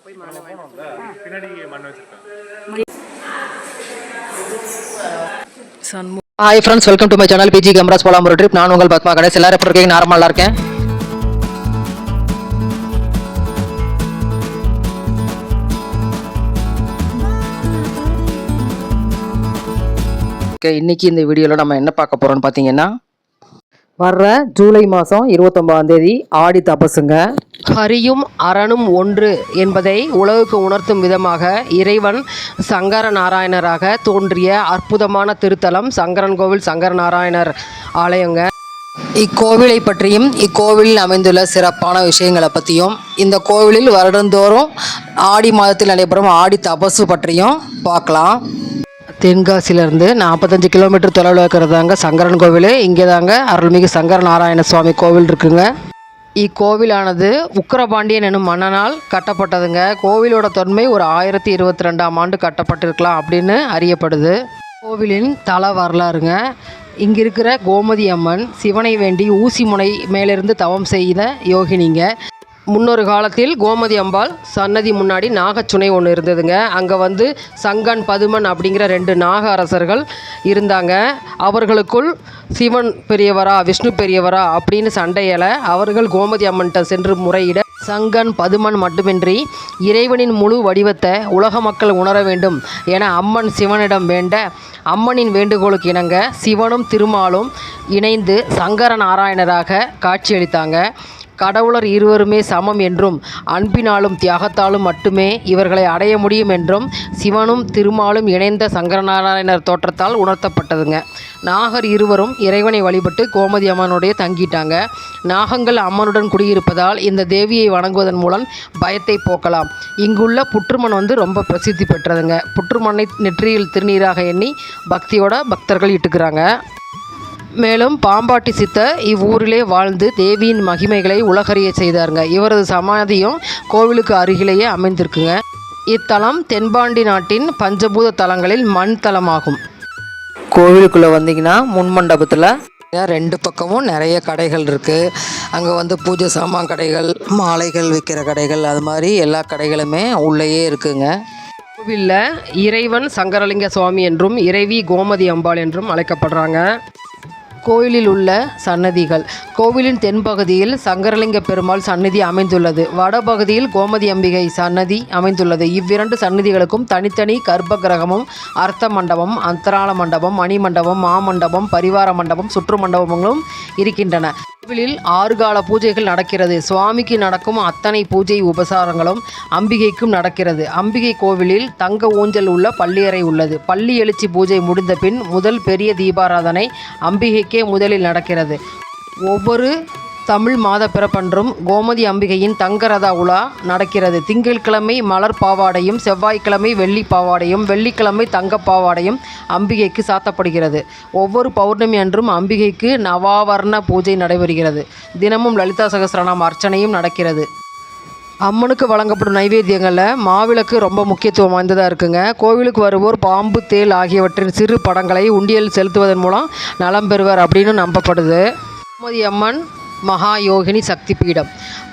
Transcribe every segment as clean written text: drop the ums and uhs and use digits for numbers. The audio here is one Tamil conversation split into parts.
Hi friends, welcome to my channel PG cameras போலாம் ஒரு ட்ரிப். நான் உங்கள் பத்மா கணேஷ். எல்லாரும் எப்படி இருக்கீங்க? நார்மலாக இருக்கேன். ஓகே, இன்னைக்கு இந்த வீடியோவில் நம்ம என்ன பார்க்க போகிறோம்னு பார்த்தீங்கன்னா, வர்ற ஜூலை மாதம் 29 ஆடி தபசுங்க. ஹரியும் அரணும் ஒன்று என்பதை உலகுக்கு உணர்த்தும் விதமாக இறைவன் சங்கர நாராயணராக தோன்றிய அற்புதமான திருத்தலம் சங்கரன் கோவில், சங்கர நாராயணர் ஆலயங்க. இக்கோவிலை பற்றியும் இக்கோவிலில் அமைந்துள்ள சிறப்பான விஷயங்களை பற்றியும், இந்த கோவிலில் வருடந்தோறும் ஆடி மாதத்தில் நடைபெறும் ஆடி தபசு பற்றியும் பார்க்கலாம். தென்காசியிலேருந்து 45 கிலோமீட்டர் தொலைவில் இருக்கிறதாங்க சங்கரன் கோவில். இங்கே தாங்க அருள்மிகு சங்கர நாராயண சுவாமி கோவில் இருக்குங்க. இக்கோவிலானது உக்கிரபாண்டியன் எனும் மன்னனால் கட்டப்பட்டதுங்க. கோவிலோட தொன்மை ஒரு 1022ஆம் ஆண்டு கட்டப்பட்டிருக்கலாம் அப்படின்னு அறியப்படுது. கோவிலின் தல வரலாறுங்க. இங்கே இருக்கிற கோமதி அம்மன் சிவனை வேண்டி ஊசி முனை மேலிருந்து தவம் செய்த யோகினிங்க. முன்னொரு காலத்தில் கோமதி அம்பாள் சன்னதி முன்னாடி நாகச்சுனை ஒன்று இருந்ததுங்க. அங்கே சங்கன் பதுமன் அப்படிங்கிற 2 நாக அரசர்கள் இருந்தாங்க. அவர்களுக்குள் சிவன் பெரியவரா விஷ்ணு பெரியவரா அப்படின்னு சண்டையில அவர்கள் கோமதி அம்மன்கிட்ட சென்று முறையிட, சங்கன் பதுமன் மட்டுமின்றி இறைவனின் முழு வடிவத்தை உலக மக்கள் உணர வேண்டும் என அம்மன் சிவனிடம் வேண்ட, அம்மனின் வேண்டுகோளுக்கு இணங்க சிவனும் திருமாலும் இணைந்து சங்கர நாராயணராக காட்சியளித்தாங்க. கடவுளர் இருவருமே சமம் என்றும் அன்பினாலும் தியாகத்தாலும் மட்டுமே இவர்களை அடைய முடியும் என்றும் சிவனும் திருமாலும் இணைந்த சங்கரநாராயணர் தோற்றத்தால் உணர்த்தப்பட்டதுங்க. நாகர் இருவரும் இறைவனை வழிபட்டு கோமதி அம்மனுடைய தங்கிட்டாங்க. நாகங்கள் அம்மனுடன் குடியிருப்பதால் இந்த தேவியை வணங்குவதன் மூலம் பயத்தை போக்கலாம். இங்குள்ள புற்றுமண் ரொம்ப பிரசித்தி பெற்றதுங்க. புற்றுமண்ணை நெற்றியில் திருநீராக எண்ணி பக்தியோட பக்தர்கள் இட்டுக்கிறாங்க. மேலும் பாம்பாட்டி சித்தர் இவ்வூரிலே வாழ்ந்து தேவியின் மகிமைகளை உலகறிய செய்தாருங்க. இவரது சமாதியும் கோவிலுக்கு அருகிலேயே அமைந்திருக்குங்க. இத்தலம் தென்பாண்டி நாட்டின் பஞ்சபூத தலங்களில் மண் தலமாகும். கோவிலுக்குள்ளே வந்தீங்கன்னா முன் மண்டபத்தில் 2 பக்கமும் நிறைய கடைகள் இருக்குது. அங்கே பூஜை சாமான் கடைகள், மாலைகள் விற்கிற கடைகள், அது மாதிரி எல்லா கடைகளுமே உள்ளேயே இருக்குங்க. கோவிலில் இறைவன் சங்கரலிங்க சுவாமி என்றும் இறைவி கோமதி அம்பாள் என்றும் அழைக்கப்படுறாங்க. கோயிலில் உள்ள சன்னதிகள். கோவிலின் தென்பகுதியில் சங்கரலிங்க பெருமாள் சன்னதி அமைந்துள்ளது. வடபகுதியில் கோமதி அம்பிகை சன்னதி அமைந்துள்ளது. இவ்விரண்டு சன்னதிகளுக்கும் தனித்தனி கர்ப்ப கிரகமும், அர்த்த மண்டபம், அந்தராள மண்டபம், மணிமண்டபம், மாமண்டபம், பரிவார மண்டபம், சுற்று மண்டபங்களும் இருக்கின்றன. கோவிலில் 6 கால பூஜைகள் நடக்கிறது. சுவாமிக்கு நடக்கும் அத்தனை பூஜை உபசாரங்களும் அம்பிகைக்கும் நடக்கிறது. அம்பிகை கோவிலில் தங்க ஊஞ்சல் உள்ள பள்ளியறை உள்ளது. பள்ளி எழுச்சி பூஜை முடிந்த பின் முதல் பெரிய தீபாராதனை அம்பிகைக்கே முதலில் நடக்கிறது. ஒவ்வொரு தமிழ் மாத பிறப்பன்றும் கோமதி அம்பிகையின் தங்கரத உலா நடக்கிறது. திங்கட்கிழமை மலர் பாவாடையும், செவ்வாய்க்கிழமை வெள்ளி பாவாடையும், வெள்ளிக்கிழமை தங்க பாவாடையும் அம்பிகைக்கு சாத்தப்படுகிறது. ஒவ்வொரு பௌர்ணமி அன்றும் அம்பிகைக்கு நவாவர்ண பூஜை நடைபெறுகிறது. தினமும் லலிதா சகஸ்ரநாம அர்ச்சனையும் நடக்கிறது. அம்மனுக்கு வழங்கப்படும் நைவேத்தியங்களில் மாவிளக்கு ரொம்ப முக்கியத்துவம் வாய்ந்ததாக இருக்குங்க. கோவிலுக்கு வருவோர் பாம்பு, தேள் ஆகியவற்றின் சிறு படங்களை உண்டியல் செலுத்துவதன் மூலம் நலம் பெறுவர் அப்படின்னு நம்பப்படுது. கோமதி அம்மன் மகா யோகினி சக்தி பீடம்.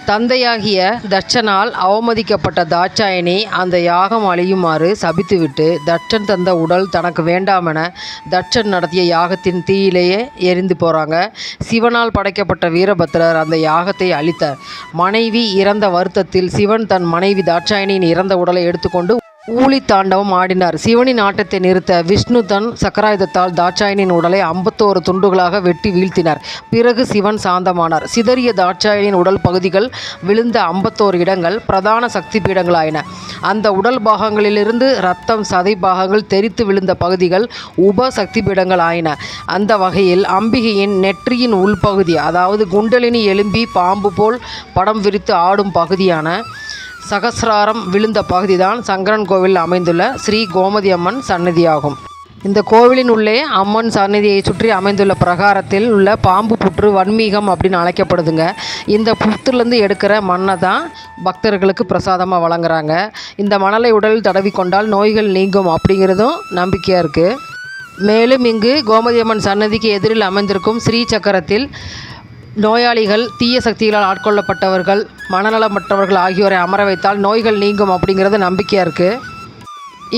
தந்தையாகிய தட்சனால் அவமதிக்கப்பட்ட தாட்சாயணி அந்த யாகம் அழியுமாறு சபித்துவிட்டு தட்சன் தந்த உடல் தனக்கு வேண்டாமென தட்சன் நடத்திய யாகத்தின் தீயிலேயே எரிந்து போகிறாங்க. சிவனால் படைக்கப்பட்ட வீரபத்திரர் அந்த யாகத்தை அழித்தார். மனைவி இறந்த வருத்தத்தில் சிவன் தன் மனைவி தாட்சாயணியின் இறந்த உடலை எடுத்துக்கொண்டு ஊழி தாண்டவம் ஆடினார். சிவனின் ஆட்டத்தை நிறுத்த விஷ்ணு தன் சக்கராயுதத்தால் தாட்சாயணியின் உடலை 51 துண்டுகளாக வெட்டி வீழ்த்தினார். பிறகு சிவன் சாந்தமானார். சிதறிய தாட்சாயணியின் உடல் பகுதிகள் விழுந்த 51 இடங்கள் பிரதான சக்தி பீடங்களாயின. அந்த உடல் பாகங்களிலிருந்து இரத்தம், சதை பாகங்கள் தெரித்து விழுந்த பகுதிகள் உப சக்தி பீடங்கள் ஆயின. அந்த வகையில் அம்பிகையின் நெற்றியின் உள்பகுதி, அதாவது குண்டலினி எலும்பி பாம்பு போல் படம் விரித்து ஆடும் பகுதியான சகசிராரம் விழுந்த பகுதிதான் சங்கரன் கோவில் அமைந்துள்ள ஸ்ரீ கோமதி அம்மன் சன்னதியாகும். இந்த கோவிலின் உள்ளே அம்மன் சன்னதியை சுற்றி அமைந்துள்ள பிரகாரத்தில் உள்ள பாம்பு புற்று வன்மீகம் அப்படின்னு அழைக்கப்படுதுங்க. இந்த புற்றுலேருந்து எடுக்கிற மண்ணை தான் பக்தர்களுக்கு பிரசாதமாக வழங்குறாங்க. இந்த மணலை உடலில் தடவி கொண்டால் நோய்கள் நீங்கும் அப்படிங்கிறதும் நம்பிக்கையாக இருக்குது. மேலும் இங்கு கோமதி அம்மன் சன்னதிக்கு எதிரில் அமைந்திருக்கும் ஸ்ரீ சக்கரத்தில் நோயாளிகள், தீய சக்திகளால் ஆட்கொள்ளப்பட்டவர்கள், மனநலமற்றவர்கள் ஆகியோரை அமர வைத்தால் நோய்கள் நீங்கும் அப்படிங்கிறது நம்பிக்கையாக இருக்குது.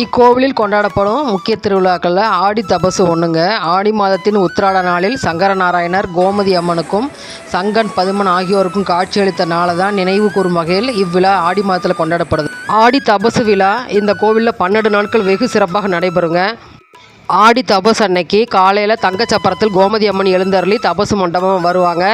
இக்கோவிலில் கொண்டாடப்படும் முக்கிய திருவிழாக்களில் ஆடி தபசு ஒன்றுங்க. ஆடி மாதத்தின் உத்திராட நாளில் சங்கரநாராயணர், கோமதி அம்மனுக்கும் சங்கன், பதுமன் ஆகியோருக்கும் காட்சியளித்த நாளை தான் நினைவு கூறும் வகையில் இவ்விழா ஆடி மாதத்தில் கொண்டாடப்படுது. ஆடி தபசு விழா இந்த கோவிலில் 12 நாட்கள் வெகு சிறப்பாக நடைபெறுங்க. ஆடி தபசு அன்னைக்கு காலையில் தங்கச்சப்பரத்தில் கோமதி அம்மன் எழுந்தருளி தபசு மண்டபம் வருவாங்க.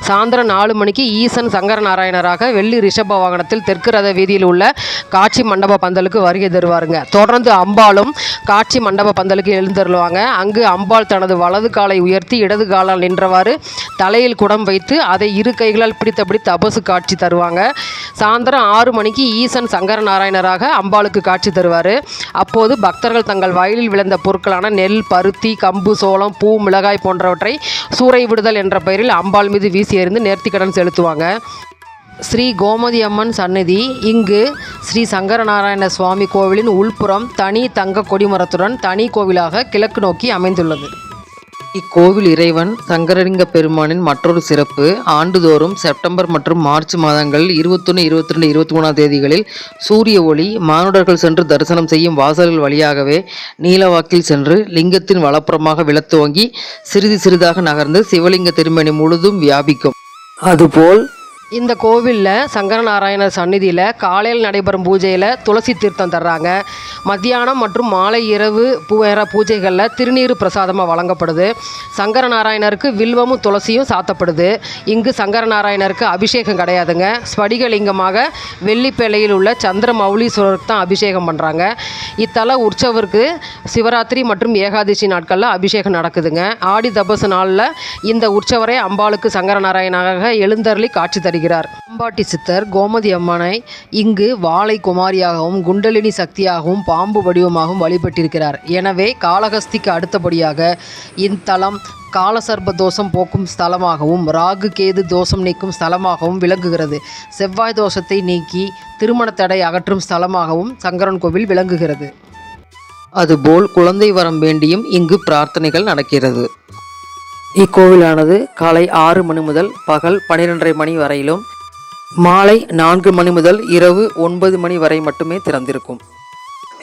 சாயந்தரம் 4 மணிக்கு ஈசன் சங்கரநாராயணராக வெள்ளி ரிஷப வாகனத்தில் தெற்கு ரத வீதியில் உள்ள காட்சி மண்டப பந்தலுக்கு வருகை தருவாருங்க. தொடர்ந்து அம்பாளும் காட்சி மண்டப பந்தலுக்கு எழுந்தருளுவாங்க. அங்கு அம்பாள் தனது வலது காலை உயர்த்தி இடது காலால் நின்றவாறு தலையில் குடம் வைத்து அதை இரு கைகளால் பிடித்தபடி தபசு காட்சி தருவாங்க. சாயந்தரம் 6 மணிக்கு ஈசன் சங்கரநாராயணராக அம்பாளுக்கு காட்சி தருவார். அப்போது பக்தர்கள் தங்கள் வயலில் விளைந்த பொருட்களான நெல், பருத்தி, கம்பு, சோளம், பூ, மிளகாய் போன்றவற்றை சூறை விடுதல் என்ற பெயரில் அம்பாள் மீது வீசி எறிந்து நேர்த்திக்கடன் செலுத்துவாங்க. ஸ்ரீ கோமதி அம்மன் சந்நிதி இங்கு ஸ்ரீ சங்கரநாராயண சுவாமி கோவிலின் உள்புறம் தனி தங்க கொடிமரத்துடன் தனி கோவிலாக கிழக்கு நோக்கி அமைந்துள்ளது. இக்கோவில் இறைவன் சங்கரலிங்க பெருமானின் மற்றொரு சிறப்பு, ஆண்டுதோறும் செப்டம்பர் மற்றும் மார்ச் மாதங்களில் 21, 22, 23ஆம் தேதிகளில் சூரிய ஒளி மானுடர்கள் சென்று தரிசனம் செய்யும் வாசல்கள் வழியாகவே நீலவாக்கில் சென்று லிங்கத்தின் வலப்புறமாக விழத்துவங்கி சிறிது சிறிதாக நகர்ந்து சிவலிங்க திருமேனி முழுதும் வியாபிக்கும். அதுபோல் இந்த கோவிலில் சங்கரநாராயணர் சந்நிதியில் காலையில் நடைபெறும் பூஜையில் துளசி தீர்த்தம் தர்றாங்க. மத்தியானம் மற்றும் மாலை இரவு பூஜைகளில் திருநீர் பிரசாதமாக வழங்கப்படுது. சங்கரநாராயணருக்கு வில்வமும் துளசியும் சாத்தப்படுது. இங்கு சங்கரநாராயணருக்கு அபிஷேகம் கிடையாதுங்க. ஸ்படிகலிங்கமாக வெள்ளிப்பேலையில் உள்ள சந்திர மௌலீஸ்வரருக்கு தான் அபிஷேகம் பண்ணுறாங்க. இத்தல உற்சவருக்கு சிவராத்திரி மற்றும் ஏகாதசி நாட்களில் அபிஷேகம் நடக்குதுங்க. ஆடி தபசு நாளில் இந்த உற்சவரை அம்பாளுக்கு சங்கரநாராயணராக எழுந்தருளி காட்சி தருகிறார். அம்பாட்டி சித்தர் கோமதி அம்மனை இங்கு வாளை குமாரியாகவும் குண்டலினி சக்தியாகவும் பாம்பு வடிவமாகவும் வழிபட்டிருக்கிறார். எனவே காளஹஸ்திக்கு அடுத்தபடியாக இத்தலம் காலசர்ப தோஷம் போக்கும் ஸ்தலமாகவும் ராகு கேது தோஷம் நீக்கும் ஸ்தலமாகவும் விளங்குகிறது. செவ்வாய் தோஷத்தை நீக்கி திருமண தடை அகற்றும் ஸ்தலமாகவும் சங்கரன் கோவில் விளங்குகிறது. அதுபோல் குழந்தை வரம் வேண்டியும் இங்கு பிரார்த்தனைகள் நடக்கிறது. இக்கோவிலானது காலை 6 மணி முதல் பகல் 12:30 மணி வரையிலும் மாலை 4 மணி முதல் இரவு 9 மணி வரை மட்டுமே திறந்திருக்கும்.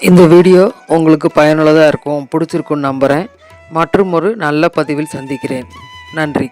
இந்த வீடியோ உங்களுக்கு பயனுள்ளதாக இருக்கும், பிடிச்சிருக்குன்னு நம்புகிறேன். மற்றும் ஒரு நல்ல பதிவில் சந்திக்கிறேன். நன்றி.